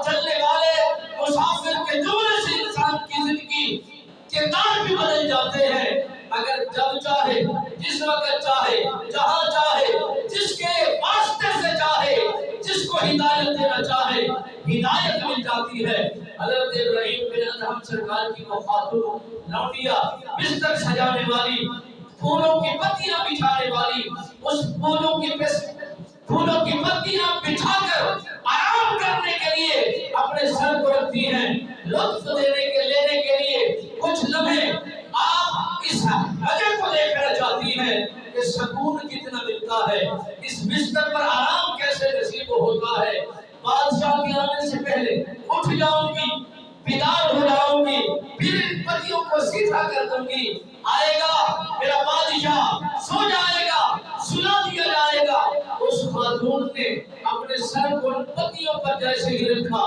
چلنے والے مسافر کے جملے سے انسان کی زندگی کردار بھی بدل جاتے ہیں۔ اگر جب چاہے، جس وقت چاہے، جہاں چاہے، جس کے واسطے سے چاہے، جس کو ہدایت دینا چاہے، ہدایت مل جاتی ہے۔ حضرت ابراہیم بن ادہم سرکار کی وہ خاتون لونڈیا، بستر سجانے والی، پھولوں کی پتیاں بچھانے والی، اس پھولوں کی پتیاں بچھا کر آرام کرنے کے لیے اپنے سر کو رکھتی ہیں، لطف لینے کے لیے کچھ لمحے آپ اس وجہ کو دیکھنا چاہتی ہیں کہ سکون کتنا ملتا ہے، اس بستر پر آرام کیسے نصیب ہوتا ہے۔ بادشاہ کے آنے سے پہلے اٹھ جاؤں گی، بیدار ہو جاؤں گی، پھر ان پتیوں کو سیدھا کر دوں گی، آئے گا میرا بادشاہ، سو جائے گا، سلا دیا جائے گا۔ اس خاتون نے اپنے سر کو ان پتیوں پر جیسے ہی رکھا،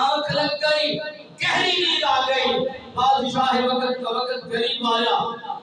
آنکھ لگ گئی، گہری نیند آ گئی۔ بادشاہ وقت کا وقت قریب آیا،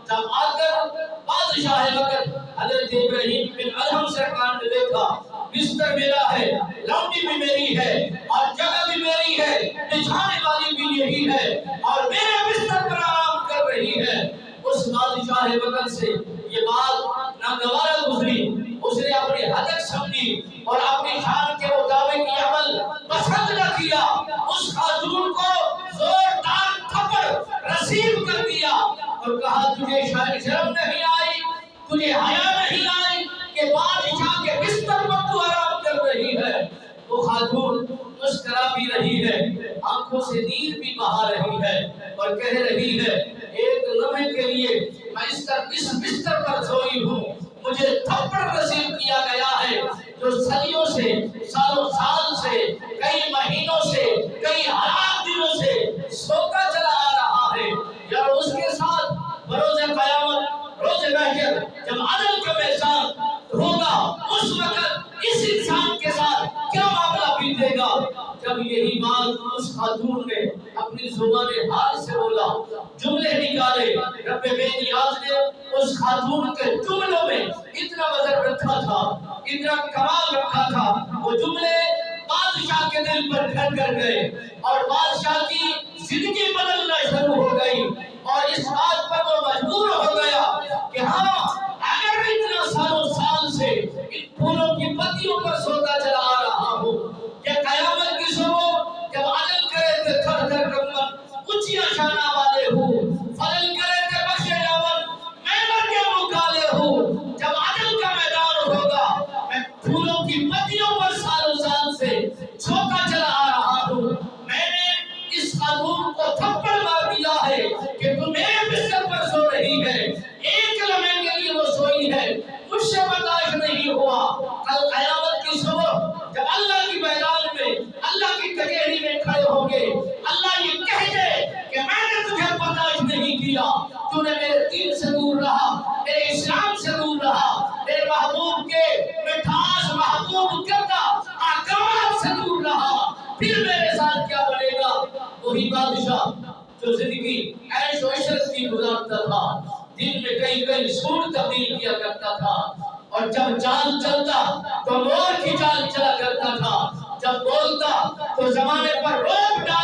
جب آ کر بادشاہ وقت حضرت ابراہیم بن ادہم سرکار نے دیکھا بستر میرا ہے، لونڈی بھی میری ہے، اور جگہ بھی میری ہے، بچھانے والی بھی یہی ہے، اور میرے بستر پر آرام کر رہی ہے۔ اس بادشاہ وقت سے یہ بات ناگوارا گزری، اس نے اپنی حدق سمجھی اور اپنی شان کے مطابق یہ عمل پسند نہ کیا۔ اس خاتون کو زوردار تھپڑ رسید کر دیا اور کہا تجھے شرم نہیں آئی، تجھے حیا نہیں آئی کہ بادشاہ کے بستر پر تو آرام کر رہی ہے۔ وہ خاتون مسکرا بھی رہی ہے، آنکھوں سے نیند بھی بہا رہی ہے اور کہہ رہی ہے ایک لمحے کے لیے میں اس بستر پر سوئی ہوں، مجھے تھپڑ نصیب کیا گیا ہے جو صدیوں سے، سالوں سال سے، کئی مہینوں سے، کئی ہزار دنوں سے سوتا چلا آ رہا ہے۔ یا اس کے ساتھ بروز قیامت، روز محشر جب عدل کا میدان ہوگا، اس وقت اس انسان کے ساتھ کیا معاملہ بیتے گا۔ جب یہی بات اس خاتون نے اپنی زبان حال سے بولا، جملے نکالے، رب بے نیاز نے اس خاتون کے جملوں میں اتنا وزن رکھا تھا، اتنا کمال رکھا تھا، وہ جملے بادشاہ کے دل پر گھر کر گئے اور بادشاہ کی زندگی بدلنا شروع ہو گئی، اور اس بات پر وہ مجبور ہو گیا کہ ہاں اگر اتنا سالوں سال سے ان پھولوں کی پتیوں پر سوتا چلا آ رہا ہوں، کہ قیامت کی صبح جب عدل کرے تھے تھر تھر کمبن اونچیاں شانہ والے ہوں، فضل کرے تھے بخشے جاون میں مر کے مکالے ہوں، جب عدل کا میدان ہوگا میں پھولوں کی پتیوں پر سالوں سال سے سوتا چلا آ رہا ہوں۔ میں نے اس خاتون کو تھپڑ مار دیا ہے کہ تم میرے بستر پر سو رہی ہے، ایک لمحے کے لیے وہ سوئی ہے، مجھ سے برداشت نہیں ہوا۔ کل قیامت کی صبح جب اللہ کی میدان میں، اللہ کی کچہری میں کھڑے ہوں گے، اللہ یہ کہہ دے کہ میں نے تجھے برداشت نہیں کیا، تو نے میرے دین سے دور رہا، میرے اسلام سے دور رہا، میرے محبوب کے مٹھاس محبوب کردہ احکامات سے دور رہا، پھر میرے ساتھ کیا بنے گا۔ وہی بادشاہ جو زندگی عیش و عشرت کی گزارتا تھا، دن میں کئی کئی سوٹ تبدیل کیا کرتا تھا، اور جب چال چلتا تو مور کی چال چلا کرتا تھا، جب بولتا تو زمانے پر روب ڈال